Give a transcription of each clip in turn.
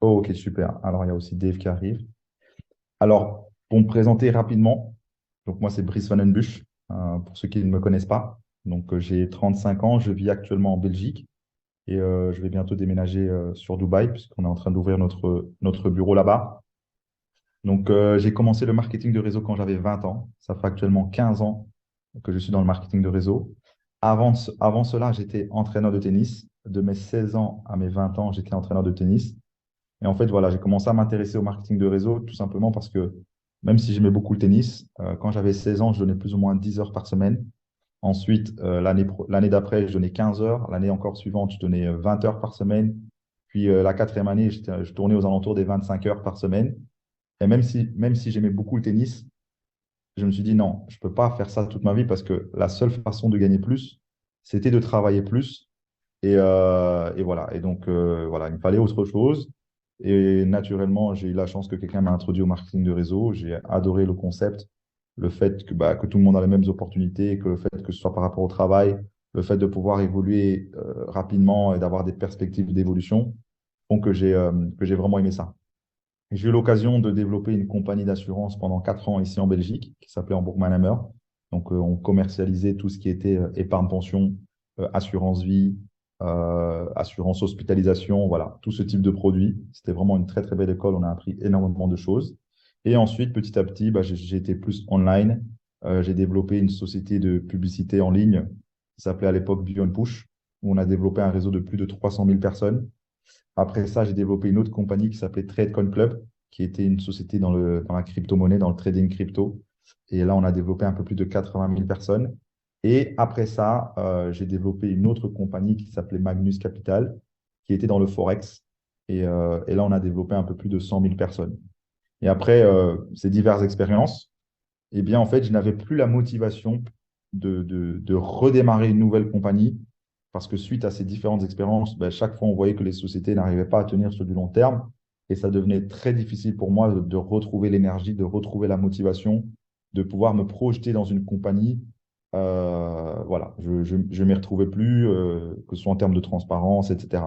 Oh, ok, super. Alors, il y a aussi Dave qui arrive. Alors, pour me présenter rapidement, donc moi, c'est Brice Van den Busch, pour ceux qui ne me connaissent pas. Donc, j'ai 35 ans, je vis actuellement en Belgique et je vais bientôt déménager sur Dubaï puisqu'on est en train d'ouvrir notre bureau là-bas. Donc, j'ai commencé le marketing de réseau quand j'avais 20 ans. Ça fait actuellement 15 ans que je suis dans le marketing de réseau. Avant cela, j'étais entraîneur de tennis. De mes 16 ans à mes 20 ans, j'étais entraîneur de tennis. Et en fait, voilà, j'ai commencé à m'intéresser au marketing de réseau tout simplement parce que même si j'aimais beaucoup le tennis, quand j'avais 16 ans, je donnais plus ou moins 10 heures par semaine. Ensuite, l'année d'après, je donnais 15 heures. L'année encore suivante, je donnais 20 heures par semaine. Puis la quatrième année, je tournais aux alentours des 25 heures par semaine. Et même si j'aimais beaucoup le tennis, je me suis dit non, je ne peux pas faire ça toute ma vie parce que la seule façon de gagner plus, c'était de travailler plus. Et voilà. Et donc, voilà, il me fallait autre chose. Et naturellement, j'ai eu la chance que quelqu'un m'a introduit au marketing de réseau. J'ai adoré le concept, le fait que tout le monde a les mêmes opportunités, que le fait que ce soit par rapport au travail, le fait de pouvoir évoluer rapidement et d'avoir des perspectives d'évolution font que j'ai vraiment aimé ça. J'ai eu l'occasion de développer une compagnie d'assurance pendant 4 ans ici en Belgique qui s'appelait Hamburg Mannheimer. Donc, on commercialisait tout ce qui était épargne pension, assurance vie, assurance hospitalisation, voilà, tout ce type de produits. C'était vraiment une très, très belle école. On a appris énormément de choses. Et ensuite, petit à petit, j'ai été plus online. J'ai développé une société de publicité en ligne qui s'appelait à l'époque Beyond Push, où on a développé un réseau de plus de 300 000 personnes. Après ça, j'ai développé une autre compagnie qui s'appelait TradeCoin Club, qui était une société dans la crypto-monnaie, dans le trading crypto. Et là, on a développé un peu plus de 80 000 personnes. Et après ça, j'ai développé une autre compagnie qui s'appelait Magnus Capital, qui était dans le Forex. Et là, on a développé un peu plus de 100 000 personnes. Et après ces diverses expériences, eh bien, en fait, je n'avais plus la motivation de redémarrer une nouvelle compagnie parce que suite à ces différentes expériences, ben, chaque fois, on voyait que les sociétés n'arrivaient pas à tenir sur du long terme et ça devenait très difficile pour moi de retrouver l'énergie, de retrouver la motivation, de pouvoir me projeter dans une compagnie. Voilà, je m'y retrouvais plus, que ce soit en termes de transparence, etc.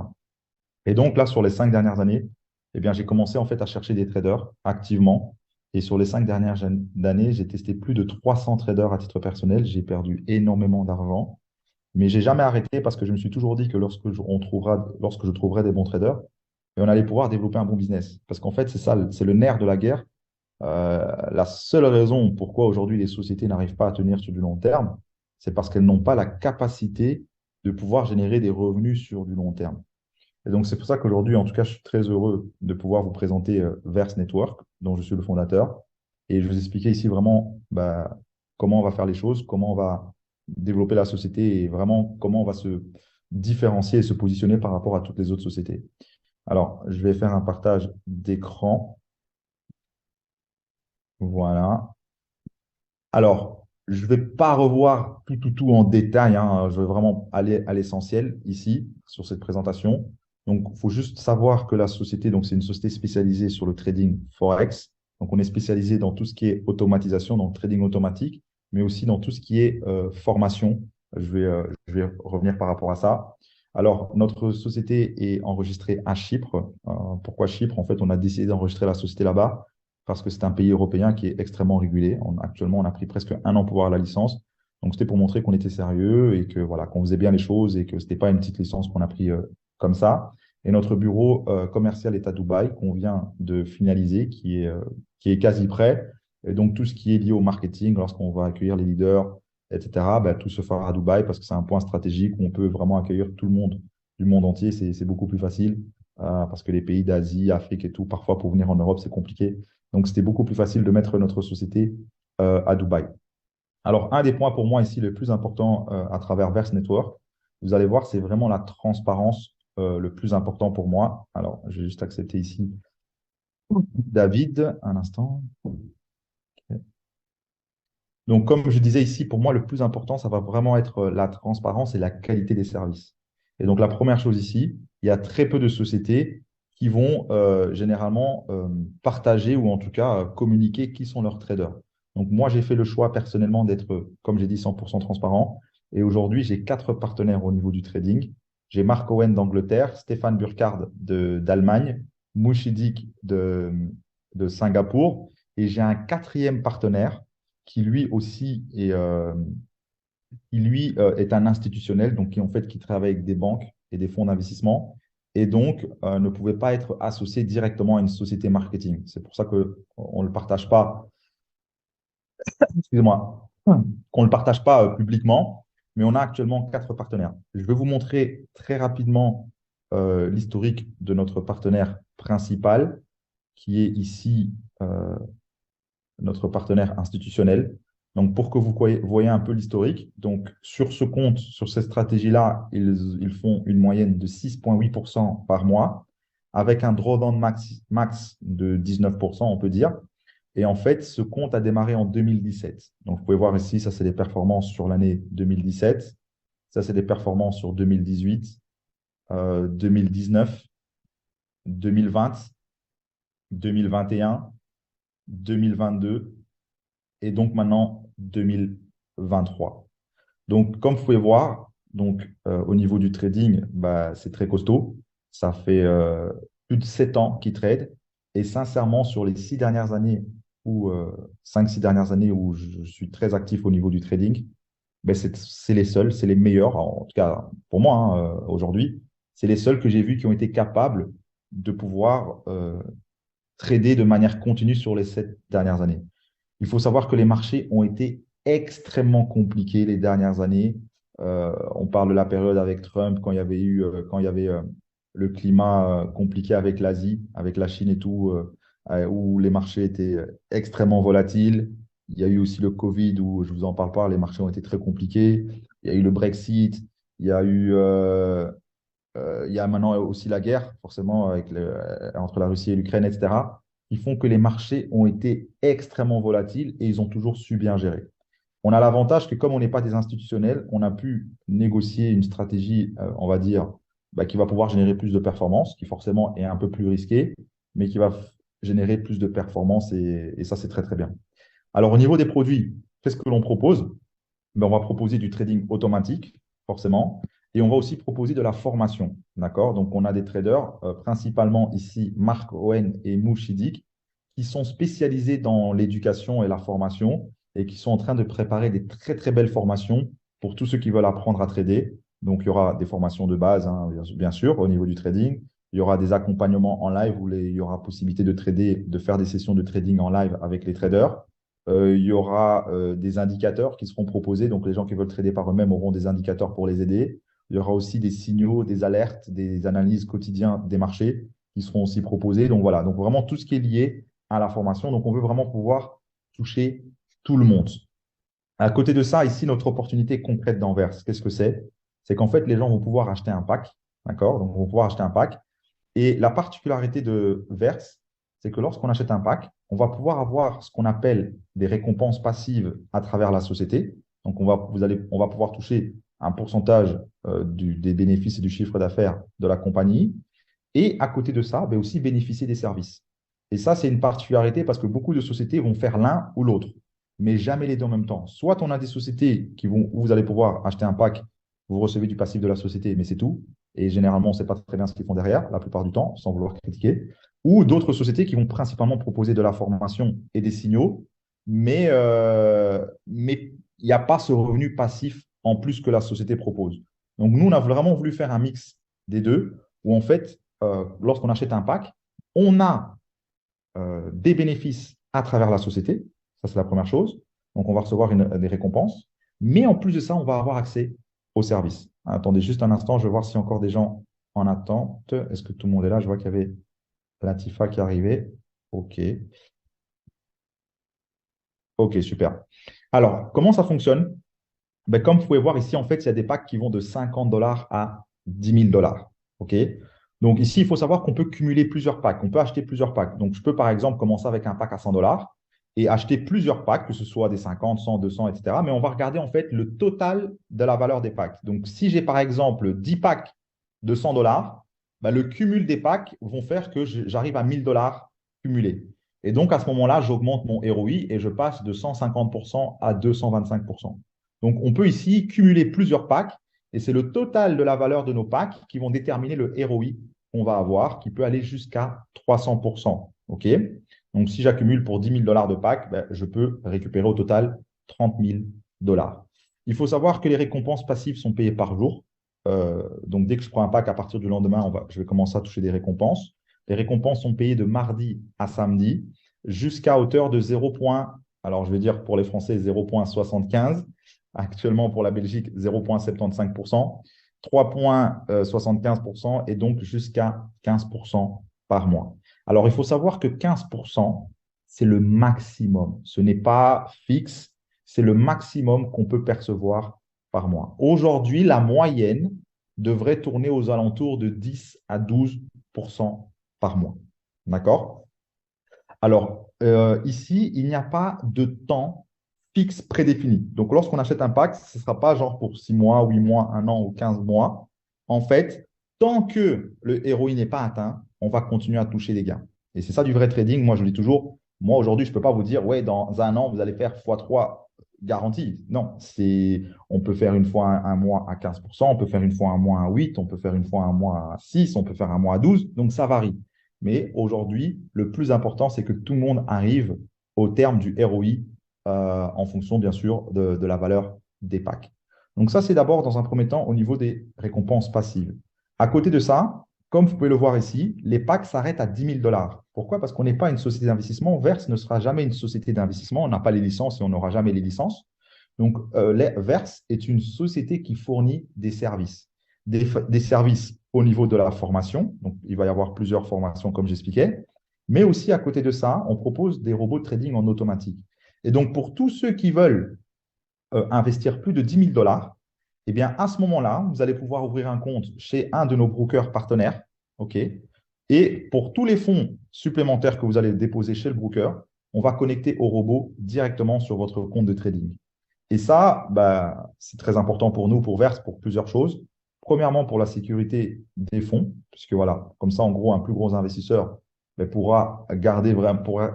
Et donc là, sur les 5 dernières années, eh bien, j'ai commencé en fait à chercher des traders activement. Et sur les 5 dernières années, j'ai testé plus de 300 traders à titre personnel. J'ai perdu énormément d'argent, mais j'ai jamais arrêté parce que je me suis toujours dit que lorsque je trouverais des bons traders, on allait pouvoir développer un bon business. Parce qu'en fait, c'est ça, c'est le nerf de la guerre. La seule raison pourquoi aujourd'hui les sociétés n'arrivent pas à tenir sur du long terme, c'est parce qu'elles n'ont pas la capacité de pouvoir générer des revenus sur du long terme. Et donc, c'est pour ça qu'aujourd'hui, en tout cas, je suis très heureux de pouvoir vous présenter Verse Network, dont je suis le fondateur. Et je vais vous expliquer ici vraiment comment on va faire les choses, comment on va développer la société et vraiment comment on va se différencier et se positionner par rapport à toutes les autres sociétés. Alors, je vais faire un partage d'écran. Voilà. Alors, je ne vais pas revoir tout en détail, hein. Je vais vraiment aller à l'essentiel ici, sur cette présentation. Donc, il faut juste savoir que la société, donc c'est une société spécialisée sur le trading Forex. Donc, on est spécialisé dans tout ce qui est automatisation, donc trading automatique, mais aussi dans tout ce qui est formation. Je vais revenir par rapport à ça. Alors, notre société est enregistrée à Chypre. Pourquoi Chypre? En fait, on a décidé d'enregistrer la société là-bas parce que c'est un pays européen qui est extrêmement régulé. Actuellement, on a pris presque un an pour avoir la licence. Donc, c'était pour montrer qu'on était sérieux et que voilà, qu'on faisait bien les choses et que ce n'était pas une petite licence qu'on a pris comme ça. Et notre bureau commercial est à Dubaï, qu'on vient de finaliser, qui est quasi prêt. Et donc, tout ce qui est lié au marketing, lorsqu'on va accueillir les leaders, etc., ben, tout se fera à Dubaï parce que c'est un point stratégique où on peut vraiment accueillir tout le monde du monde entier. C'est beaucoup plus facile parce que les pays d'Asie, Afrique et tout, parfois pour venir en Europe, c'est compliqué. Donc, c'était beaucoup plus facile de mettre notre société à Dubaï. Alors, un des points pour moi ici le plus important à travers Verse Network, vous allez voir, c'est vraiment la transparence le plus important pour moi. Alors, je vais juste accepter ici David, un instant. Donc, comme je disais ici, pour moi, le plus important, ça va vraiment être la transparence et la qualité des services. Et donc, la première chose ici, il y a très peu de sociétés qui vont généralement partager ou en tout cas communiquer qui sont leurs traders. Donc, moi, j'ai fait le choix personnellement d'être, comme j'ai dit, 100% transparent. Et aujourd'hui, j'ai 4 partenaires au niveau du trading. J'ai Mark Owen d'Angleterre, Stéphane Burkhardt d'Allemagne, Mushidik de Singapour. Et j'ai un quatrième partenaire qui lui aussi est un institutionnel, donc qui en fait qui travaille avec des banques et des fonds d'investissement, et donc ne pouvait pas être associé directement à une société marketing. C'est pour ça qu'on ne le partage pas, excusez-moi, qu'on ne le partage pas publiquement, mais on a actuellement quatre partenaires. Je vais vous montrer très rapidement l'historique de notre partenaire principal, qui est ici notre partenaire institutionnel. Donc, pour que vous voyez un peu l'historique, donc sur ce compte, sur cette stratégie-là, ils font une moyenne de 6,8% par mois, avec un drawdown max de 19%, on peut dire. Et en fait, ce compte a démarré en 2017. Donc, vous pouvez voir ici, ça, c'est les performances sur l'année 2017. Ça, c'est des performances sur 2018, 2019, 2020, 2021, 2022 et donc maintenant 2023. Donc, comme vous pouvez voir, donc, au niveau du trading, bah, c'est très costaud. Ça fait plus de 7 ans qu'ils trade. Et sincèrement, sur les 6 dernières années, ou 5-6 dernières années où je suis très actif au niveau du trading, ben c'est les seuls, c'est les meilleurs, en tout cas pour moi aujourd'hui, c'est les seuls que j'ai vus qui ont été capables de pouvoir trader de manière continue sur les 7 dernières années. Il faut savoir que les marchés ont été extrêmement compliqués les dernières années. On parle de la période avec Trump, quand il y avait le climat compliqué avec l'Asie, avec la Chine et tout, où les marchés étaient extrêmement volatiles. Il y a eu aussi le Covid, où je ne vous en parle pas, les marchés ont été très compliqués. Il y a eu le Brexit, il y a maintenant aussi la guerre, forcément, entre la Russie et l'Ukraine, etc., qui font que les marchés ont été extrêmement volatiles et ils ont toujours su bien gérer. On a l'avantage que comme on n'est pas des institutionnels, on a pu négocier une stratégie, on va dire, bah, qui va pouvoir générer plus de performance, qui forcément est un peu plus risquée, mais qui va générer plus de performance et ça, c'est très, très bien. Alors, au niveau des produits, qu'est-ce que l'on propose? Ben, on va proposer du trading automatique, forcément, et on va aussi proposer de la formation. D'accord? Donc, on a des traders, principalement ici Marc Owen et Mouchidik, qui sont spécialisés dans l'éducation et la formation et qui sont en train de préparer des très, très belles formations pour tous ceux qui veulent apprendre à trader. Donc, il y aura des formations de base, hein, bien sûr, au niveau du trading. Il y aura des accompagnements en live où il y aura possibilité de trader, de faire des sessions de trading en live avec les traders. Il y aura des indicateurs qui seront proposés. Donc, les gens qui veulent trader par eux-mêmes auront des indicateurs pour les aider. Il y aura aussi des signaux, des alertes, des analyses quotidiennes des marchés qui seront aussi proposés. Donc, voilà. Donc, vraiment tout ce qui est lié à la formation. Donc, on veut vraiment pouvoir toucher tout le monde. À côté de ça, ici, notre opportunité concrète d'Anvers, qu'est-ce que c'est? C'est qu'en fait, les gens vont pouvoir acheter un pack. D'accord? Donc, vont pouvoir acheter un pack. Et la particularité de Verse, c'est que lorsqu'on achète un pack, on va pouvoir avoir ce qu'on appelle des récompenses passives à travers la société. Donc, on va pouvoir toucher un pourcentage des bénéfices et du chiffre d'affaires de la compagnie. Et à côté de ça, ben aussi bénéficier des services. Et ça, c'est une particularité parce que beaucoup de sociétés vont faire l'un ou l'autre, mais jamais les deux en même temps. Soit on a des sociétés où vous allez pouvoir acheter un pack, vous recevez du passif de la société, mais c'est tout. Et généralement, on ne sait pas très bien ce qu'ils font derrière, la plupart du temps, sans vouloir critiquer. Ou d'autres sociétés qui vont principalement proposer de la formation et des signaux, mais il n'y a pas ce revenu passif en plus que la société propose. Donc, nous, on a vraiment voulu faire un mix des deux, où en fait, lorsqu'on achète un pack, on a des bénéfices à travers la société. Ça, c'est la première chose. Donc, on va recevoir des récompenses. Mais en plus de ça, on va avoir accès aux services. Attendez juste un instant, je vais voir s'il y a encore des gens en attente. Est-ce que tout le monde est là? Je vois qu'il y avait Latifa qui arrivait. OK. OK, super. Alors, comment ça fonctionne? Ben, comme vous pouvez voir ici, en fait, il y a des packs qui vont de 50 dollars à 10 000 dollars. OK? Donc ici, il faut savoir qu'on peut cumuler plusieurs packs. On peut acheter plusieurs packs. Donc, je peux par exemple commencer avec un pack à 100 dollars et acheter plusieurs packs, que ce soit des 50, 100, 200, etc. Mais on va regarder en fait le total de la valeur des packs. Donc, si j'ai par exemple 10 packs de 100 dollars, ben, le cumul des packs vont faire que j'arrive à 1000 dollars cumulés. Et donc, à ce moment-là, j'augmente mon ROI et je passe de 150% à 225%. Donc, on peut ici cumuler plusieurs packs et c'est le total de la valeur de nos packs qui vont déterminer le ROI qu'on va avoir qui peut aller jusqu'à 300%. OK? Donc, si j'accumule pour 10 000 dollars de pack, ben, je peux récupérer au total 30 000 dollars. Il faut savoir que les récompenses passives sont payées par jour. Donc, dès que je prends un pack à partir du lendemain, je vais commencer à toucher des récompenses. Les récompenses sont payées de mardi à samedi jusqu'à hauteur de 0. Alors, je vais dire pour les Français 0,75. Actuellement, pour la Belgique, 0,75%, 3,75% et donc jusqu'à 15% par mois. Alors, il faut savoir que 15%, c'est le maximum. Ce n'est pas fixe, c'est le maximum qu'on peut percevoir par mois. Aujourd'hui, la moyenne devrait tourner aux alentours de 10 à 12% par mois. D'accord? Alors, ici, il n'y a pas de temps fixe prédéfini. Donc, lorsqu'on achète un pack, ce ne sera pas genre pour 6 mois, 8 mois, 1 an ou 15 mois. En fait, tant que le ROI n'est pas atteint, on va continuer à toucher des gains. Et c'est ça du vrai trading. Moi, je le dis toujours, moi, aujourd'hui, je ne peux pas vous dire, ouais, dans 1 an, vous allez faire x3 garantie. Non, on peut faire une fois un mois à 15%, on peut faire une fois un mois à 8, on peut faire une fois un mois à 6, on peut faire un mois à 12. Donc, ça varie. Mais aujourd'hui, le plus important, c'est que tout le monde arrive au terme du ROI en fonction, bien sûr, de la valeur des packs. Donc ça, c'est d'abord, dans un premier temps, au niveau des récompenses passives. À côté de ça, comme vous pouvez le voir ici, les packs s'arrêtent à 10 000 dollars. Pourquoi? Parce qu'on n'est pas une société d'investissement. Verse ne sera jamais une société d'investissement. On n'a pas les licences et on n'aura jamais les licences. Donc, Verse est une société qui fournit des services. Des services au niveau de la formation. Donc, il va y avoir plusieurs formations, comme j'expliquais. Mais aussi, à côté de ça, on propose des robots de trading en automatique. Et donc, pour tous ceux qui veulent investir plus de 10 000 dollars, eh bien, à ce moment-là, vous allez pouvoir ouvrir un compte chez un de nos brokers partenaires. OK? Et pour tous les fonds supplémentaires que vous allez déposer chez le broker, on va connecter au robot directement sur votre compte de trading. Et ça, bah, c'est très important pour nous, pour Verse, pour plusieurs choses. Premièrement, pour la sécurité des fonds, puisque voilà, comme ça, en gros, un plus gros investisseur pourra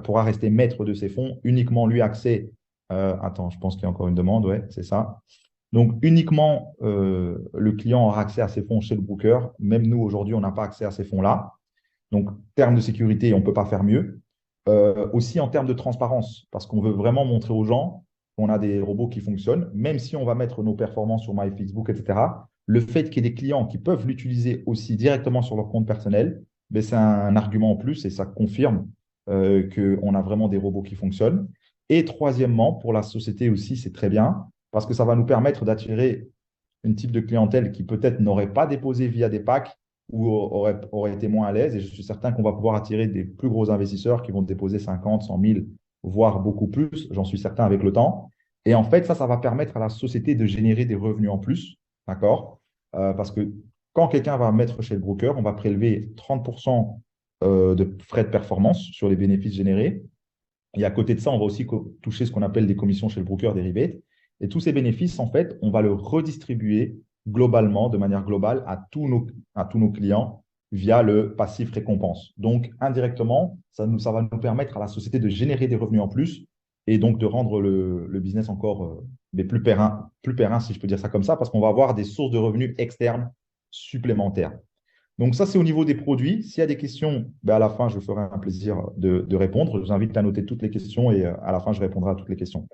pourra rester maître de ses fonds, uniquement lui accès. Attends, je pense qu'il y a encore une demande, ouais, c'est ça. Donc, uniquement le client aura accès à ses fonds chez le broker. Même nous, aujourd'hui, on n'a pas accès à ces fonds-là. Donc, termes de sécurité, on ne peut pas faire mieux. Aussi en termes de transparence, parce qu'on veut vraiment montrer aux gens qu'on a des robots qui fonctionnent, même si on va mettre nos performances sur MyFixBook, etc. Le fait qu'il y ait des clients qui peuvent l'utiliser aussi directement sur leur compte personnel, ben, c'est un argument en plus et ça confirme qu'on a vraiment des robots qui fonctionnent. Et troisièmement, pour la société aussi, c'est très bien parce que ça va nous permettre d'attirer une type de clientèle qui peut-être n'aurait pas déposé via des packs ou aurait été moins à l'aise. Et je suis certain qu'on va pouvoir attirer des plus gros investisseurs qui vont déposer 50, 100 000, voire beaucoup plus, j'en suis certain, avec le temps. Et en fait, ça va permettre à la société de générer des revenus en plus, d'accord? Parce que quand quelqu'un va mettre chez le broker, on va prélever 30% de frais de performance sur les bénéfices générés. Et à côté de ça, on va aussi toucher ce qu'on appelle des commissions chez le broker, des rebates. Et tous ces bénéfices, en fait, on va le redistribuer globalement, de manière globale, à tous nos clients via le passif récompense. Donc, indirectement, ça va nous permettre à la société de générer des revenus en plus et donc de rendre le business encore plus périn, si je peux dire ça comme ça, parce qu'on va avoir des sources de revenus externes supplémentaires. Donc, ça, c'est au niveau des produits. S'il y a des questions, ben à la fin, je me ferai un plaisir de répondre. Je vous invite à noter toutes les questions et à la fin, je répondrai à toutes les questions.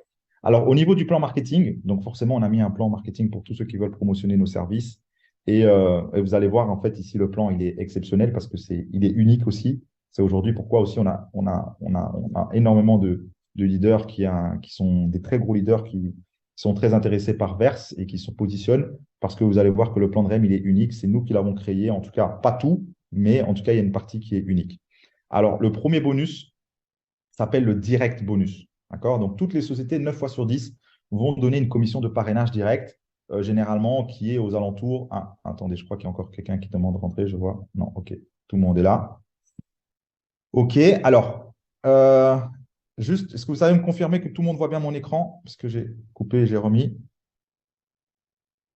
Alors, au niveau du plan marketing, donc forcément, on a mis un plan marketing pour tous ceux qui veulent promotionner nos services. Et vous allez voir, en fait, ici, le plan, il est exceptionnel parce il est unique aussi. C'est aujourd'hui pourquoi aussi on a énormément de leaders qui sont des très gros leaders qui sont très intéressés par Verse et qui se positionnent parce que vous allez voir que le plan de REM, il est unique. C'est nous qui l'avons créé. En tout cas, pas tout, mais en tout cas, il y a une partie qui est unique. Alors, le premier bonus s'appelle le direct bonus. D'accord? Donc, toutes les sociétés, 9 fois sur 10, vont donner une commission de parrainage direct, généralement, qui est aux alentours. Ah, attendez, je crois qu'il y a encore quelqu'un qui demande de rentrer, je vois. Non, OK. Tout le monde est là. OK. Alors, juste, est-ce que vous savez me confirmer que tout le monde voit bien mon écran? Parce que j'ai coupé et j'ai remis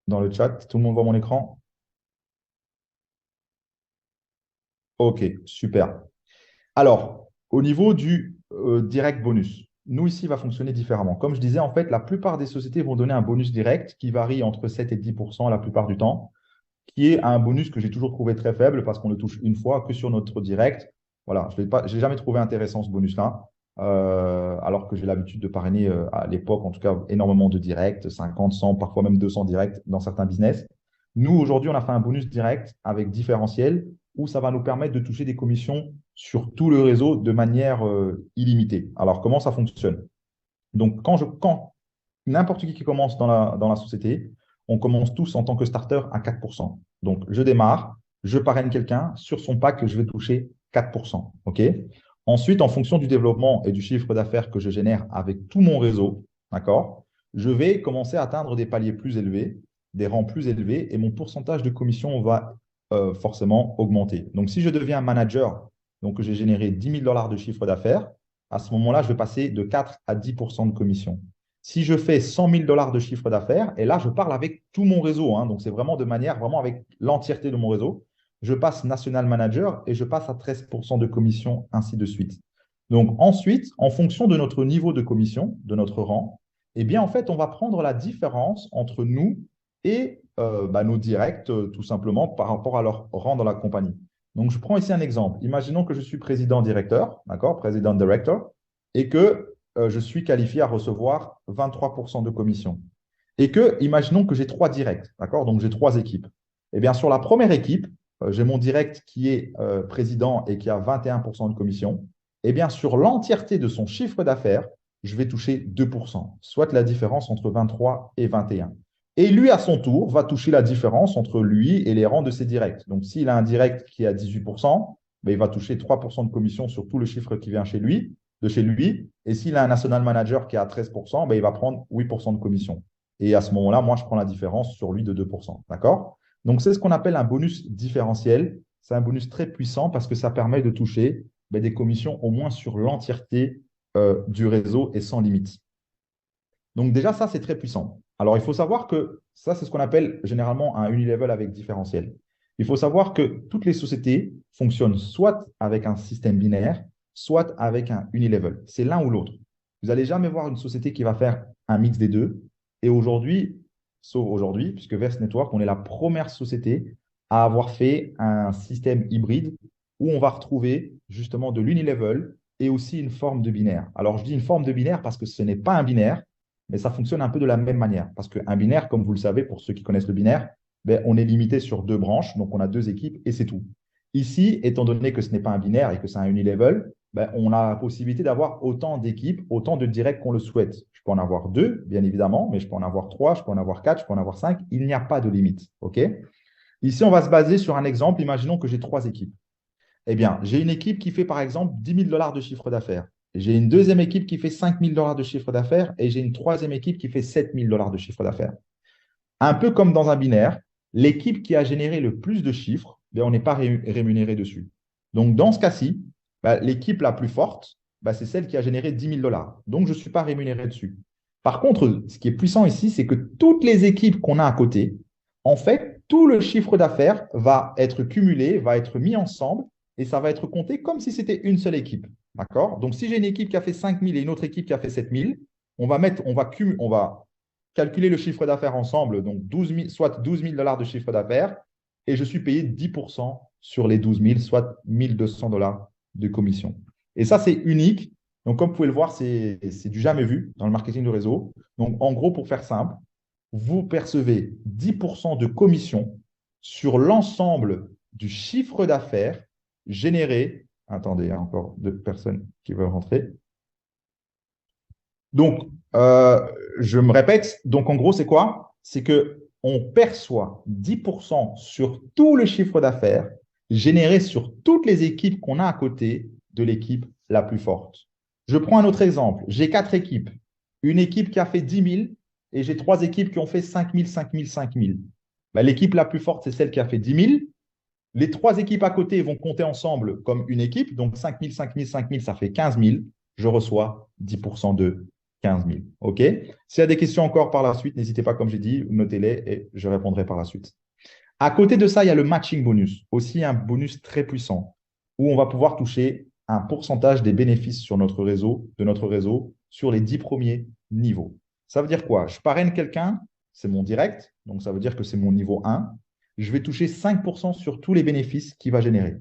dans le chat. Tout le monde voit mon écran? OK, super. Alors, au niveau du direct bonus, nous ici, va fonctionner différemment. Comme je disais, en fait, la plupart des sociétés vont donner un bonus direct qui varie entre 7 et 10% la plupart du temps. qui est un bonus que j'ai toujours trouvé très faible parce qu'on le touche une fois que sur notre direct. Voilà, je n'ai jamais trouvé intéressant ce bonus-là, alors que j'ai l'habitude de parrainer à l'époque, en tout cas, énormément de directs, 50, 100, parfois même 200 directs dans certains business. Nous, aujourd'hui, on a fait un bonus direct avec différentiel où ça va nous permettre de toucher des commissions sur tout le réseau de manière illimitée. Alors, comment ça fonctionne? Donc, quand n'importe qui commence dans la société, on commence tous en tant que starter à 4%. Donc, je démarre, je parraine quelqu'un, sur son pack, je vais toucher 4%. OK? Ensuite, en fonction du développement et du chiffre d'affaires que je génère avec tout mon réseau, d'accord, je vais commencer à atteindre des paliers plus élevés, des rangs plus élevés, et mon pourcentage de commission va forcément augmenter. Donc, si je deviens manager, donc j'ai généré 10 000 dollars de chiffre d'affaires, à ce moment-là, je vais passer de 4 à 10% de commission. Si je fais 100 000 dollars de chiffre d'affaires, et là, je parle avec tout mon réseau, hein, donc c'est vraiment de manière, vraiment avec l'entièreté de mon réseau, je passe national manager et je passe à 13% de commission, ainsi de suite. Donc ensuite, en fonction de notre niveau de commission, de notre rang, eh bien, en fait, on va prendre la différence entre nous et nos directs, tout simplement, par rapport à leur rang dans la compagnie. Donc, je prends ici un exemple. Imaginons que je suis président-directeur, d'accord, président-directeur, et que je suis qualifié à recevoir 23% de commission. Et que, imaginons que j'ai 3 directs, d'accord, donc j'ai 3 équipes. Eh bien, sur la première équipe, j'ai mon direct qui est président et qui a 21% de commission. Eh bien, sur l'entièreté de son chiffre d'affaires, je vais toucher 2%, soit la différence entre 23 et 21. Et lui, à son tour, va toucher la différence entre lui et les rangs de ses directs. Donc, s'il a un direct qui est à 18%, ben, il va toucher 3% de commission sur tout le chiffre qui vient de chez lui. Et s'il a un national manager qui est à 13%, ben, il va prendre 8% de commission. Et à ce moment-là, moi, je prends la différence sur lui de 2%. D'accord? Donc, c'est ce qu'on appelle un bonus différentiel. C'est un bonus très puissant parce que ça permet de toucher ben, des commissions au moins sur l'entièreté du réseau et sans limite. Donc déjà, ça, c'est très puissant. Alors, il faut savoir que ça, c'est ce qu'on appelle généralement un unilevel avec différentiel. Il faut savoir que toutes les sociétés fonctionnent soit avec un système binaire, soit avec un unilevel. C'est l'un ou l'autre. Vous n'allez jamais voir une société qui va faire un mix des deux. Et aujourd'hui, sauf aujourd'hui, puisque Verse Network, on est la première société à avoir fait un système hybride où on va retrouver justement de l'unilevel et aussi une forme de binaire. Alors, je dis une forme de binaire parce que ce n'est pas un binaire, mais ça fonctionne un peu de la même manière. Parce qu'un binaire, comme vous le savez, pour ceux qui connaissent le binaire, ben, on est limité sur 2 branches, donc on a 2 équipes et c'est tout. Ici, étant donné que ce n'est pas un binaire et que c'est un unilevel, ben, on a la possibilité d'avoir autant d'équipes, autant de directs qu'on le souhaite. Je peux en avoir 2, bien évidemment, mais je peux en avoir 3, je peux en avoir 4, je peux en avoir 5. Il n'y a pas de limite. OK? Ici, on va se baser sur un exemple. Imaginons que j'ai 3 équipes. Eh bien, j'ai une équipe qui fait par exemple 10 000 dollars de chiffre d'affaires. J'ai une deuxième équipe qui fait 5 000 dollars de chiffre d'affaires et j'ai une troisième équipe qui fait 7 000 dollars de chiffre d'affaires. Un peu comme dans un binaire, l'équipe qui a généré le plus de chiffres, ben, on n'est pas rémunéré dessus. Donc, dans ce cas-ci, ben, l'équipe la plus forte, ben, c'est celle qui a généré 10 000 dollars. Donc, je ne suis pas rémunéré dessus. Par contre, ce qui est puissant ici, c'est que toutes les équipes qu'on a à côté, en fait, tout le chiffre d'affaires va être cumulé, va être mis ensemble et ça va être compté comme si c'était une seule équipe. D'accord? Donc, si j'ai une équipe qui a fait 5 000 et une autre équipe qui a fait 7 000, on va calculer le chiffre d'affaires ensemble, donc 12 000, soit 12 000 dollars de chiffre d'affaires, et je suis payé 10% sur les 12 000, soit 1 200 dollars de commission. Et ça, c'est unique. Donc, comme vous pouvez le voir, c'est du jamais vu dans le marketing de réseau. Donc, en gros, pour faire simple, vous percevez 10% de commission sur l'ensemble du chiffre d'affaires généré. Attendez, il y a encore 2 personnes qui veulent rentrer. Donc, je me répète, donc en gros, c'est quoi? C'est qu'on perçoit 10% sur tout le chiffre d'affaires généré sur toutes les équipes qu'on a à côté de l'équipe la plus forte. Je prends un autre exemple. J'ai 4 équipes. Une équipe qui a fait 10 000 et j'ai 3 équipes qui ont fait 5 000, 5 000, 5 000. Ben, l'équipe la plus forte, c'est celle qui a fait 10 000. Les 3 équipes à côté vont compter ensemble comme une équipe. Donc, 5 000, 5 000, 5 000, ça fait 15 000. Je reçois 10% de 15 000. OK? S'il y a des questions encore par la suite, n'hésitez pas, comme j'ai dit, notez-les et je répondrai par la suite. À côté de ça, il y a le matching bonus, aussi un bonus très puissant, où on va pouvoir toucher un pourcentage des bénéfices sur notre réseau, de notre réseau, sur les 10 premiers niveaux. Ça veut dire quoi? Je parraine quelqu'un, c'est mon direct, donc ça veut dire que c'est mon niveau 1. je vais toucher 5% sur tous les bénéfices qu'il va générer.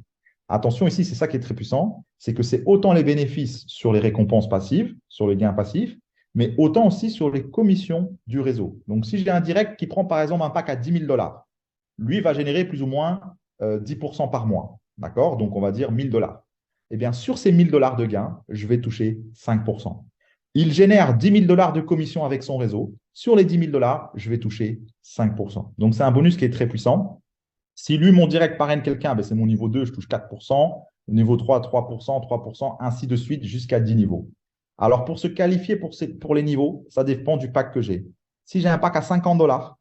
Attention ici, c'est ça qui est très puissant, c'est que c'est autant les bénéfices sur les récompenses passives, sur les gains passifs, mais autant aussi sur les commissions du réseau. Donc, si j'ai un direct qui prend par exemple un pack à 10 000 dollars, lui va générer plus ou moins 10% par mois. D'accord? Donc, on va dire 1 000 dollars. Eh bien, sur ces 1 000 dollars de gains, je vais toucher 5%. Il génère 10 000 dollars de commission avec son réseau. Sur les 10 000 dollars, je vais toucher 5%. Donc, c'est un bonus qui est très puissant. Si lui, mon direct parraine quelqu'un, ben, c'est mon niveau 2, je touche 4%. Niveau 3, 3%, 3%, ainsi de suite jusqu'à 10 niveaux. Alors, pour se qualifier pour les niveaux, ça dépend du pack que j'ai. Si j'ai un pack à 50 dollars,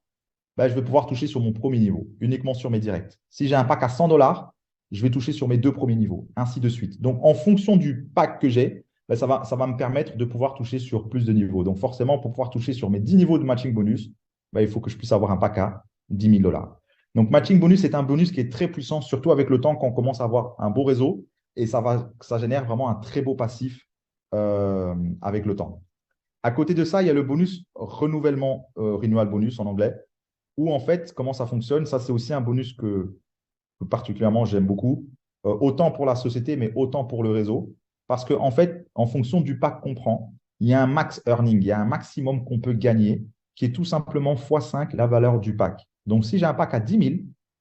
ben, je vais pouvoir toucher sur mon premier niveau, uniquement sur mes directs. Si j'ai un pack à 100 dollars, je vais toucher sur mes 2 premiers niveaux, ainsi de suite. Donc, en fonction du pack que j'ai, ben, ça va me permettre de pouvoir toucher sur plus de niveaux. Donc, forcément, pour pouvoir toucher sur mes 10 niveaux de matching bonus, ben, il faut que je puisse avoir un pack à 10 000 dollars. Donc, matching bonus est un bonus qui est très puissant, surtout avec le temps quand on commence à avoir un beau réseau et ça génère vraiment un très beau passif avec le temps. À côté de ça, il y a le bonus renouvellement, renewal bonus en anglais, où en fait, comment ça fonctionne? Ça, c'est aussi un bonus que particulièrement j'aime beaucoup, autant pour la société, mais autant pour le réseau. Parce qu'en fait, en fonction du pack qu'on prend, il y a un max earning, il y a un maximum qu'on peut gagner, qui est tout simplement x5 la valeur du pack. Donc, si j'ai un pack à 10 000,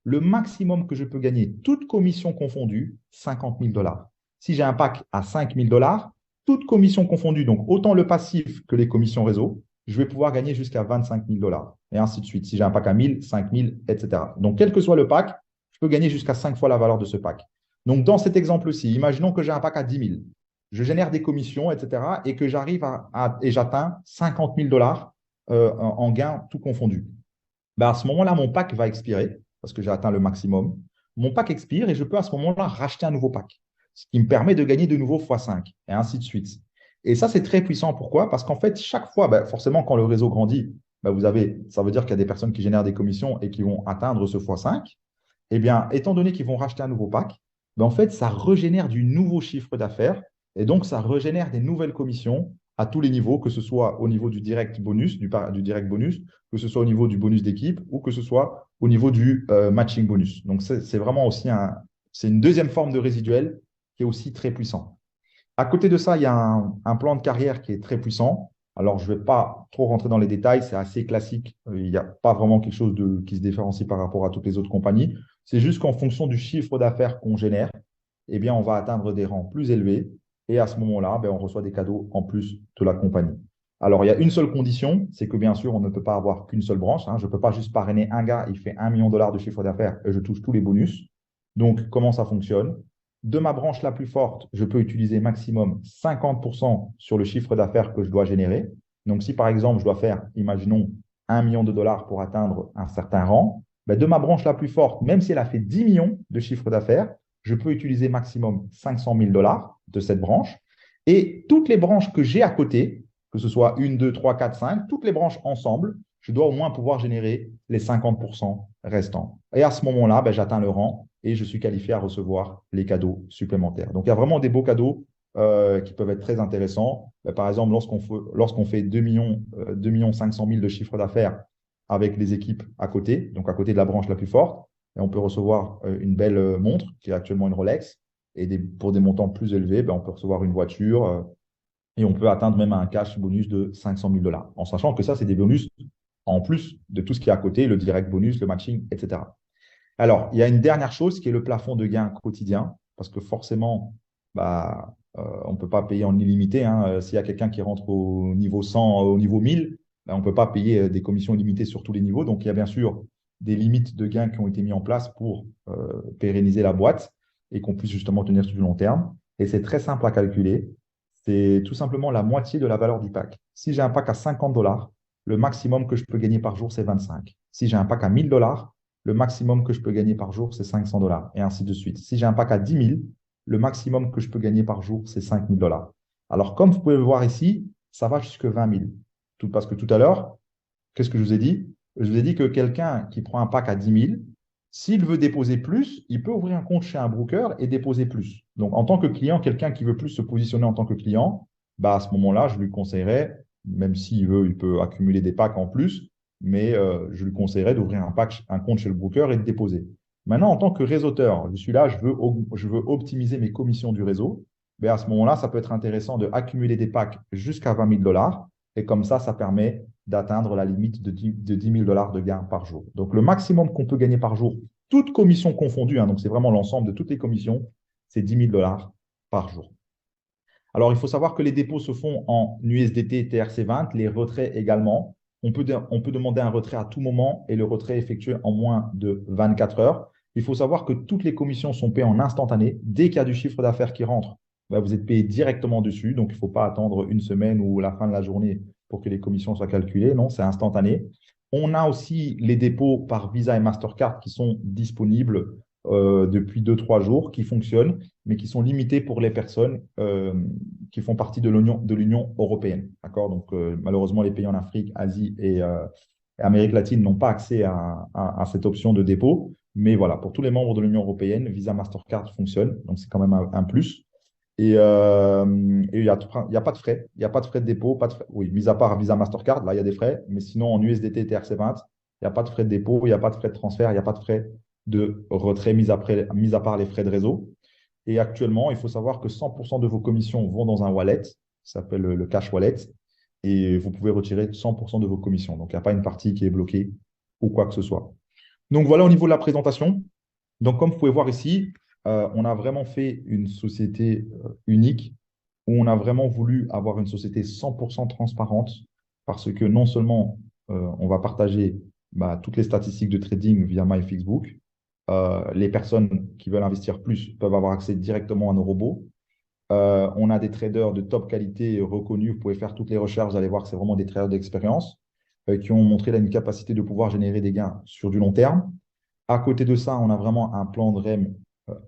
le maximum que je peux gagner, toute commission confondue, 50 000 dollars. Si j'ai un pack à 5 000 dollars, toute commission confondue, donc autant le passif que les commissions réseau, je vais pouvoir gagner jusqu'à 25 000 dollars. Et ainsi de suite. Si j'ai un pack à 1000, 5000, etc. Donc, quel que soit le pack, je peux gagner jusqu'à 5 fois la valeur de ce pack. Donc, dans cet exemple-ci, imaginons que j'ai un pack à 10 000. Je génère des commissions, etc. et que j'arrive et j'atteins 50 000 dollars en gains tout confondu. Ben, à ce moment-là, mon pack va expirer parce que j'ai atteint le maximum. Mon pack expire et je peux à ce moment-là racheter un nouveau pack, ce qui me permet de gagner de nouveau x5 et ainsi de suite. Et ça, c'est très puissant. Pourquoi? Parce qu'en fait, chaque fois, ben, forcément, quand le réseau grandit, ben, ça veut dire qu'il y a des personnes qui génèrent des commissions et qui vont atteindre ce x5. Eh bien, étant donné qu'ils vont racheter un nouveau pack, ben, en fait, ça régénère du nouveau chiffre d'affaires et donc ça régénère des nouvelles commissions à tous les niveaux, que ce soit au niveau du direct bonus, du direct bonus, que ce soit au niveau du bonus d'équipe ou que ce soit au niveau du matching bonus. Donc, c'est vraiment aussi c'est une deuxième forme de résiduel qui est aussi très puissant. À côté de ça, il y a un plan de carrière qui est très puissant. Alors, je ne vais pas trop rentrer dans les détails, c'est assez classique. Il n'y a pas vraiment quelque chose qui se différencie par rapport à toutes les autres compagnies. C'est juste qu'en fonction du chiffre d'affaires qu'on génère, eh bien, on va atteindre des rangs plus élevés. Et à ce moment-là, ben, on reçoit des cadeaux en plus de la compagnie. Alors, il y a une seule condition, c'est que bien sûr, on ne peut pas avoir qu'une seule branche. Je ne peux pas juste parrainer un gars, il fait 1 million de dollars de chiffre d'affaires et je touche tous les bonus. Donc, comment ça fonctionne? De ma branche la plus forte, je peux utiliser maximum 50% sur le chiffre d'affaires que je dois générer. Donc, si par exemple, je dois faire, imaginons, 1 million de dollars pour atteindre un certain rang, ben, de ma branche la plus forte, même si elle a fait 10 millions de chiffre d'affaires, je peux utiliser maximum 500 000 dollars de cette branche. Et toutes les branches que j'ai à côté, que ce soit 1, 2, 3, 4, 5, toutes les branches ensemble, je dois au moins pouvoir générer les 50% restants. Et à ce moment-là, ben, j'atteins le rang et je suis qualifié à recevoir les cadeaux supplémentaires. Donc, il y a vraiment des beaux cadeaux qui peuvent être très intéressants. Ben, par exemple, lorsqu'on fait 2 500 000 de chiffre d'affaires avec les équipes à côté, donc à côté de la branche la plus forte, et on peut recevoir une belle montre qui est actuellement une Rolex. Et pour des montants plus élevés, ben, on peut recevoir une voiture et on peut atteindre même un cash bonus de 500 000 dollars. En sachant que ça, c'est des bonus en plus de tout ce qui est à côté, le direct bonus, le matching, etc. Alors, il y a une dernière chose qui est le plafond de gain quotidien, parce que forcément, bah, on ne peut pas payer en illimité. S'il y a quelqu'un qui rentre au niveau 100, au niveau 1000, bah, on ne peut pas payer des commissions illimitées sur tous les niveaux. Donc, il y a bien sûr des limites de gains qui ont été mis en place pour pérenniser la boîte et qu'on puisse justement tenir sur du long terme. Et c'est très simple à calculer. C'est tout simplement la moitié de la valeur du pack. Si j'ai un pack à 50 dollars, le maximum que je peux gagner par jour, c'est 25. Si j'ai un pack à 1000 dollars, le maximum que je peux gagner par jour, c'est 500 dollars, et ainsi de suite. Si j'ai un pack à 10 000, le maximum que je peux gagner par jour, c'est 5 000 dollars. Alors, comme vous pouvez le voir ici, ça va jusqu'à 20 000. Parce que tout à l'heure, qu'est-ce que je vous ai dit? Je vous ai dit que quelqu'un qui prend un pack à 10 000, s'il veut déposer plus, il peut ouvrir un compte chez un broker et déposer plus. Donc, en tant que client, quelqu'un qui veut plus se positionner en tant que client, bah, à ce moment-là, je lui conseillerais, même s'il veut, il peut accumuler des packs en plus, mais je lui conseillerais d'ouvrir un compte chez le broker et de déposer. Maintenant, en tant que réseauteur, je suis là, je veux optimiser mes commissions du réseau. Mais à ce moment-là, ça peut être intéressant de accumuler des packs jusqu'à 20 000 dollars. Et comme ça permet d'atteindre la limite de 10 000 dollars de gains par jour. Donc, le maximum qu'on peut gagner par jour, toutes commissions confondues, hein, donc c'est vraiment l'ensemble de toutes les commissions, c'est 10 000 dollars par jour. Alors, il faut savoir que les dépôts se font en USDT TRC20, les retraits également. On peut demander un retrait à tout moment et le retrait est effectué en moins de 24 heures. Il faut savoir que toutes les commissions sont payées en instantané. Dès qu'il y a du chiffre d'affaires qui rentre, bah, vous êtes payé directement dessus. Donc, il ne faut pas attendre une semaine ou la fin de la journée pour que les commissions soient calculées. Non, c'est instantané. On a aussi les dépôts par Visa et Mastercard qui sont disponibles depuis 2, 3 jours, qui fonctionnent, mais qui sont limités pour les personnes qui font partie de l'Union européenne. D'accord? Donc, malheureusement, les pays en Afrique, Asie et Amérique latine n'ont pas accès à cette option de dépôt. Mais voilà, pour tous les membres de l'Union européenne, Visa Mastercard fonctionne. Donc, c'est quand même un plus. Et il y a pas de frais. Il n'y a pas de frais de dépôt. Pas de frais. Oui, mis à part Visa Mastercard, là, il y a des frais. Mais sinon, en USDT TRC20, il n'y a pas de frais de dépôt, il n'y a pas de frais de transfert, il n'y a pas de frais de retrait, mis à part les frais de réseau. Et actuellement, il faut savoir que 100% de vos commissions vont dans un wallet, ça s'appelle le cash wallet, et vous pouvez retirer 100% de vos commissions. Donc, il n'y a pas une partie qui est bloquée ou quoi que ce soit. Donc, voilà au niveau de la présentation. Donc, comme vous pouvez voir ici, on a vraiment fait une société unique où on a vraiment voulu avoir une société 100% transparente parce que non seulement on va partager toutes les statistiques de trading via MyFixbook, les personnes qui veulent investir plus peuvent avoir accès directement à nos robots. On a des traders de top qualité reconnus. Vous pouvez faire toutes les recherches, vous allez voir que c'est vraiment des traders d'expérience qui ont montré une capacité de pouvoir générer des gains sur du long terme. À côté de ça, on a vraiment un plan de REM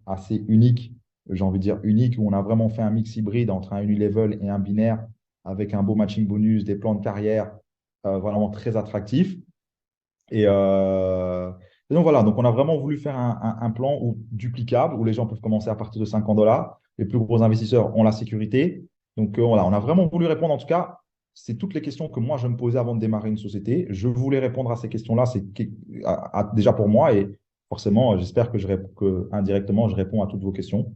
assez unique, j'ai envie de dire unique, où on a vraiment fait un mix hybride entre un unilevel et un binaire avec un beau matching bonus, des plans de carrière vraiment très attractifs. Et, donc voilà, donc on a vraiment voulu faire un plan duplicable où les gens peuvent commencer à partir de 50 dollars. Les plus gros investisseurs ont la sécurité. Donc voilà, on a vraiment voulu répondre. En tout cas, c'est toutes les questions que moi je me posais avant de démarrer une société. Je voulais répondre à ces questions-là, déjà pour moi et forcément, j'espère que indirectement, je réponds à toutes vos questions.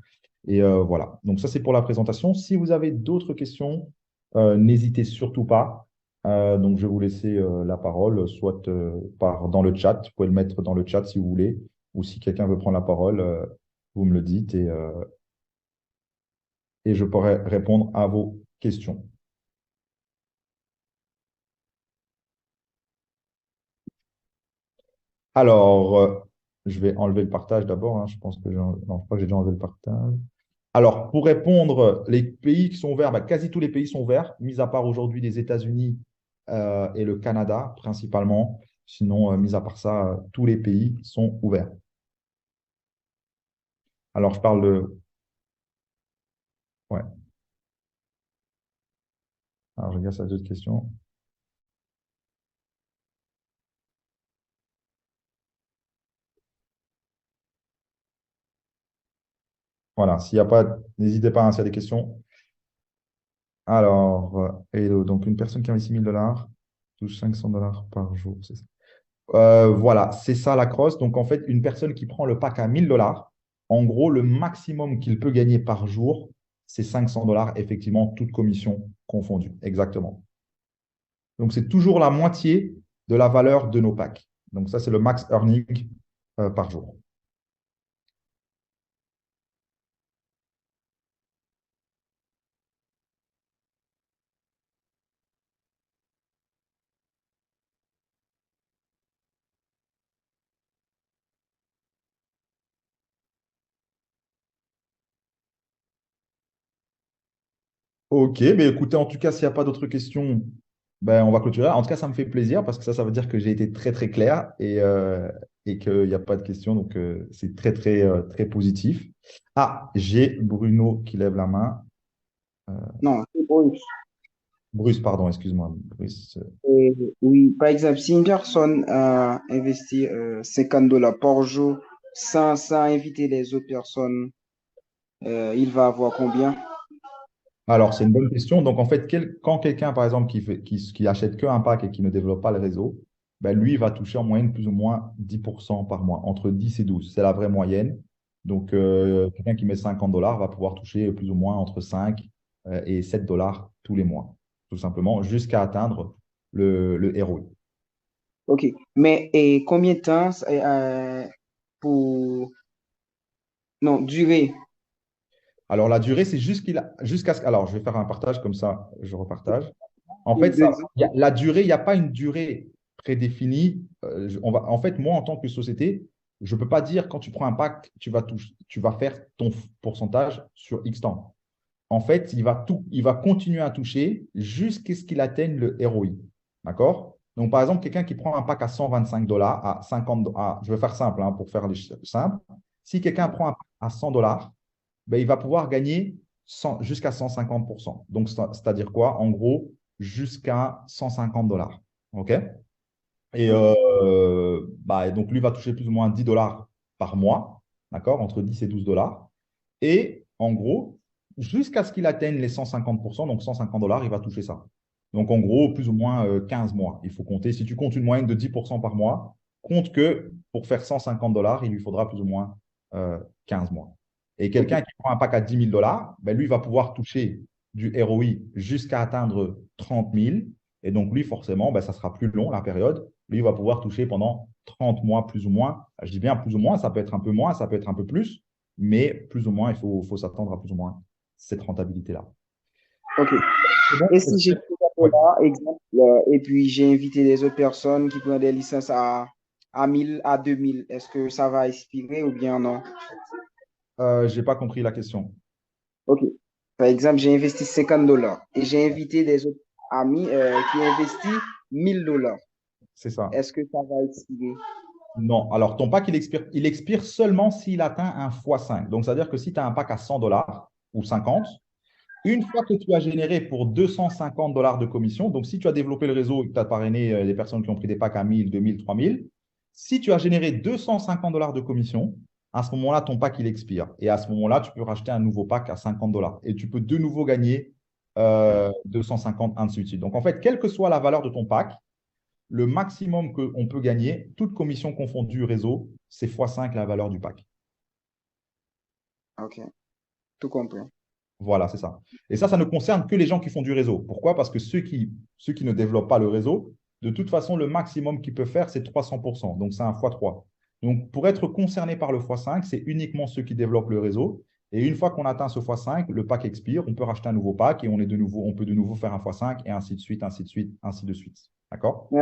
Et voilà, donc ça c'est pour la présentation. Si vous avez d'autres questions, n'hésitez surtout pas. Donc, je vais vous laisser la parole, soit dans le chat, vous pouvez le mettre dans le chat si vous voulez, ou si quelqu'un veut prendre la parole, vous me le dites et je pourrai répondre à vos questions. Alors, je vais enlever le partage d'abord, hein. Je pense que non, je crois que j'ai déjà enlevé le partage. Alors, pour répondre, les pays qui sont ouverts, quasi tous les pays sont ouverts, mis à part aujourd'hui les États-Unis et le Canada principalement. Sinon, mis à part ça, tous les pays sont ouverts. Alors, je parle de... Ouais. Alors, je regarde ça d'autres questions. Voilà, s'il n'y a pas, n'hésitez pas, hein, s'il y a des questions. Alors, hello, donc une personne qui investit 1 000 dollars touche 500 dollars par jour, c'est ça. Voilà, c'est ça la crosse. Donc, en fait, une personne qui prend le pack à 1 000 dollars, en gros, le maximum qu'il peut gagner par jour, c'est 500 dollars, effectivement, toute commission confondue. Exactement. Donc, c'est toujours la moitié de la valeur de nos packs. Donc, ça, c'est le max earning par jour. Ok, mais écoutez, en tout cas, s'il n'y a pas d'autres questions, on va clôturer. En tout cas, ça me fait plaisir parce que ça veut dire que j'ai été très, très clair et qu'il n'y a pas de questions. Donc, c'est très, très, très positif. Ah, j'ai Bruno qui lève la main. Euh, Non, c'est Bruce. Bruce, pardon, excuse-moi. Bruce. Oui, par exemple, si une personne a investi 50 dollars par jour sans inviter les autres personnes, il va avoir combien? Alors, c'est une bonne question. Donc, en fait, quand quelqu'un, par exemple, qui achète qu'un pack et qui ne développe pas le réseau, ben, lui, il va toucher en moyenne plus ou moins 10% par mois, entre 10 et 12. C'est la vraie moyenne. Donc, quelqu'un qui met 50 dollars va pouvoir toucher plus ou moins entre 5 et 7 dollars tous les mois, tout simplement, jusqu'à atteindre le ROI. OK. Mais et combien de temps pour... Non, durée. Alors, la durée, c'est jusqu'à ce. Alors, je vais faire un partage comme ça, je repartage. En fait, Deux ans. la durée, il n'y a pas une durée prédéfinie. En fait, moi, en tant que société, je ne peux pas dire quand tu prends un pack, tu vas faire ton pourcentage sur X temps. En fait, il va continuer à toucher jusqu'à ce qu'il atteigne le ROI. D'accord? Donc, par exemple, quelqu'un qui prend un pack à 125 dollars, à 50, je vais faire simple hein, pour faire les simples. Si quelqu'un prend un pack à 100 dollars, ben, il va pouvoir gagner jusqu'à 150%. Donc, c'est-à-dire quoi? En gros, jusqu'à 150 dollars. OK? Et OK. bah, donc, lui va toucher plus ou moins 10 dollars par mois, d'accord? Entre 10 et 12 dollars. Et en gros, jusqu'à ce qu'il atteigne les 150%, donc 150 dollars, il va toucher ça. Donc, en gros, plus ou moins 15 mois. Il faut compter, si tu comptes une moyenne de 10% par mois, compte que pour faire 150 dollars, il lui faudra plus ou moins 15 mois. Et OK. quelqu'un qui prend un pack à 10 000 dollars, ben lui va pouvoir toucher du ROI jusqu'à atteindre 30 000. Et donc, lui, forcément, ben, ça sera plus long la période. Lui, il va pouvoir toucher pendant 30 mois plus ou moins. Je dis bien plus ou moins, ça peut être un peu moins, ça peut être un peu plus, mais plus ou moins, faut s'attendre à plus ou moins cette rentabilité-là. OK. C'est bon? Et si j'ai fait Ouais. là, exemple, et puis j'ai invité des autres personnes qui prennent des licences à 1000, à 2000, est-ce que ça va expirer ou bien non? Je n'ai pas compris la question. OK. Par exemple, j'ai investi 50 dollars et j'ai invité des autres amis qui investissent 1000 dollars. C'est ça. Est-ce que ça va expirer? Non. Alors, ton pack, il expire seulement s'il atteint un x5. Donc, c'est-à-dire que si tu as un pack à 100 dollars ou 50, une fois que tu as généré pour 250 dollars de commission, donc si tu as développé le réseau et que tu as parrainé des personnes qui ont pris des packs à 1000, 2000, 3000, si tu as généré 250 dollars de commission, à ce moment-là, ton pack, il expire. Et à ce moment-là, tu peux racheter un nouveau pack à 50 dollars. Et tu peux de nouveau gagner 250, ainsi de suite. Donc, en fait, quelle que soit la valeur de ton pack, le maximum qu'on peut gagner, toute commission confondue réseau, c'est x5 la valeur du pack. OK. Tout compris. Voilà, c'est ça. Et ça ne concerne que les gens qui font du réseau. Pourquoi? Parce que ceux qui ne développent pas le réseau, de toute façon, le maximum qu'ils peuvent faire, c'est 300%. Donc, c'est un x3. Donc, pour être concerné par le x5, c'est uniquement ceux qui développent le réseau. Et une fois qu'on atteint ce x5, le pack expire, on peut racheter un nouveau pack et on peut de nouveau faire un x5 et ainsi de suite, ainsi de suite, ainsi de suite. D'accord? Mais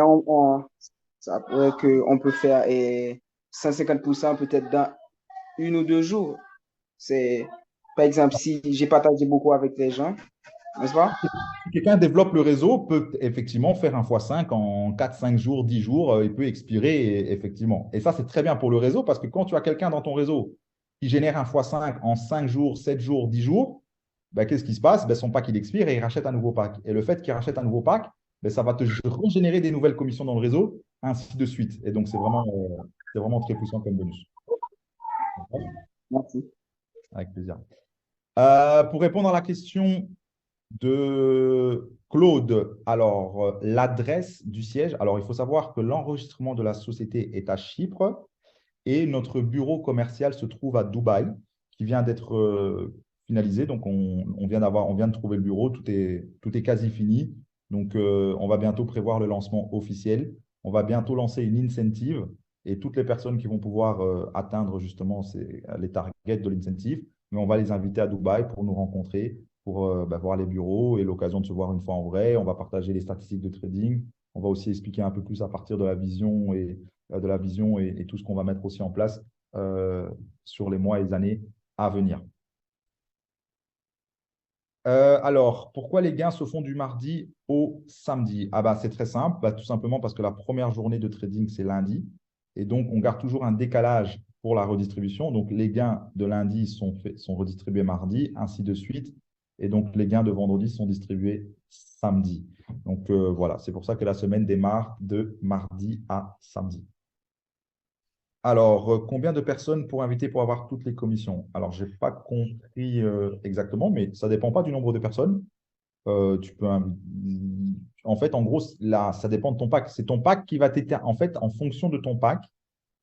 ça pourrait on peut faire 150% peut-être dans une ou deux jours. C'est, par exemple, si j'ai partagé beaucoup avec les gens, n'est-ce pas? Si quelqu'un développe le réseau, peut effectivement faire un x5 en 4, 5 jours, 10 jours, il peut expirer, effectivement. Et ça, c'est très bien pour le réseau parce que quand tu as quelqu'un dans ton réseau qui génère un x5 en 5 jours, 7 jours, 10 jours, ben, qu'est-ce qui se passe? Ben, son pack, il expire et il rachète un nouveau pack. Et le fait qu'il rachète un nouveau pack, ben, ça va te régénérer des nouvelles commissions dans le réseau, ainsi de suite. Et donc, c'est vraiment très puissant comme bonus. D'accord. Merci. Avec plaisir. Pour répondre à la question de Claude. Alors, l'adresse du siège. Alors, il faut savoir que l'enregistrement de la société est à Chypre et notre bureau commercial se trouve à Dubaï, qui vient d'être finalisé. Donc, on vient de trouver le bureau. Tout est quasi fini. Donc, on va bientôt prévoir le lancement officiel. On va bientôt lancer une incentive et toutes les personnes qui vont pouvoir atteindre justement les targets de l'incentive, mais on va les inviter à Dubaï pour nous rencontrer pour voir les bureaux et l'occasion de se voir une fois en vrai. On va partager les statistiques de trading. On va aussi expliquer un peu plus à partir de la vision et tout ce qu'on va mettre aussi en place euh, sur les mois et les années à venir. Alors, pourquoi les gains se font du mardi au samedi? Ah bah, c'est très simple, bah, tout simplement parce que la première journée de trading, c'est lundi. Et donc, on garde toujours un décalage pour la redistribution. Donc, les gains de lundi sont redistribués mardi, ainsi de suite. Et donc, les gains de vendredi sont distribués samedi. Donc, voilà, c'est pour ça que la semaine démarre de mardi à samedi. Alors, combien de personnes pour inviter pour avoir toutes les commissions? Alors, je n'ai pas compris exactement, mais ça ne dépend pas du nombre de personnes. tu peux. En fait, en gros, là, ça dépend de ton pack. C'est ton pack qui va t'éterminer. En fait, en fonction de ton pack,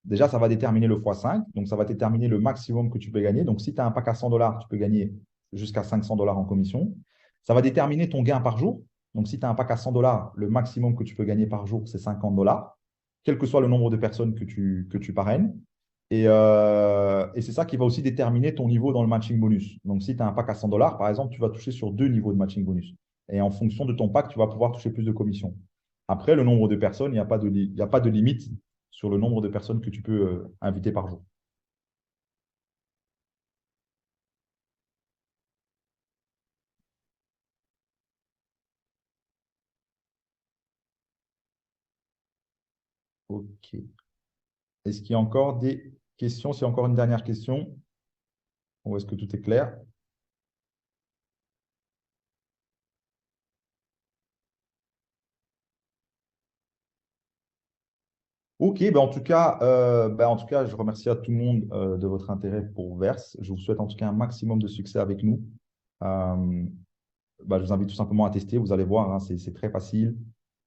déjà, ça va déterminer le x5. Donc, ça va déterminer le maximum que tu peux gagner. Donc, si tu as un pack à 100 dollars, tu peux gagner jusqu'à 500 dollars en commission. Ça va déterminer ton gain par jour. Donc, si tu as un pack à 100 dollars, le maximum que tu peux gagner par jour, c'est 50 dollars, quel que soit le nombre de personnes que tu parraines. Et c'est ça qui va aussi déterminer ton niveau dans le matching bonus. Donc, si tu as un pack à 100 dollars, par exemple, tu vas toucher sur deux niveaux de matching bonus. Et en fonction de ton pack, tu vas pouvoir toucher plus de commissions. Après, le nombre de personnes, il n'y a pas il y a pas de limite sur le nombre de personnes que tu peux inviter par jour. OK. Est-ce qu'il y a encore des questions? C'est encore une dernière question? Ou est-ce que tout est clair? OK, en tout cas, je remercie à tout le monde de votre intérêt pour Verse. Je vous souhaite en tout cas un maximum de succès avec nous. Euh, je vous invite tout simplement à tester. Vous allez voir, hein, c'est très facile.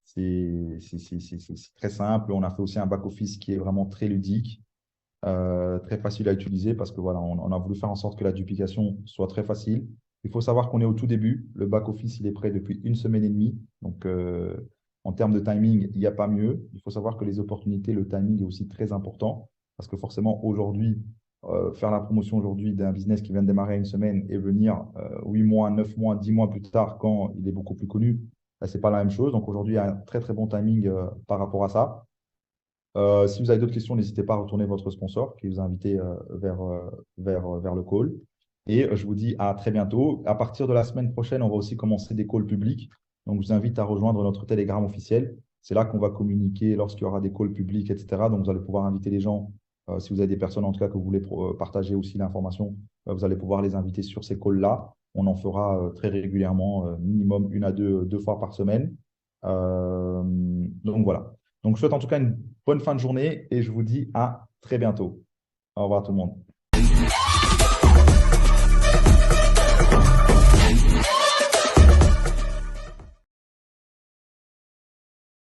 C'est très simple. On a fait aussi un back-office qui est vraiment très ludique, très facile à utiliser parce que voilà, on a voulu faire en sorte que la duplication soit très facile. Il faut savoir qu'on est au tout début. Le back-office, il est prêt depuis une semaine et demie. Donc, en termes de timing, il n'y a pas mieux. Il faut savoir que les opportunités, le timing est aussi très important parce que forcément, aujourd'hui, faire la promotion aujourd'hui d'un business qui vient de démarrer une semaine et venir 8 mois, 9 mois, 10 mois plus tard quand il est beaucoup plus connu, ce n'est pas la même chose. Donc, aujourd'hui, il y a un très, très bon timing par rapport à ça. Si vous avez d'autres questions, n'hésitez pas à retourner votre sponsor qui vous a invité vers le call. Et je vous dis à très bientôt. À partir de la semaine prochaine, on va aussi commencer des calls publics. Donc, je vous invite à rejoindre notre Telegram officiel. C'est là qu'on va communiquer lorsqu'il y aura des calls publics, etc. Donc, vous allez pouvoir inviter les gens. Si vous avez des personnes, en tout cas, que vous voulez partager aussi l'information, vous allez pouvoir les inviter sur ces calls-là. On en fera très régulièrement, minimum une à deux fois par semaine. Donc, voilà. Donc, je souhaite en tout cas une bonne fin de journée et je vous dis à très bientôt. Au revoir tout le monde.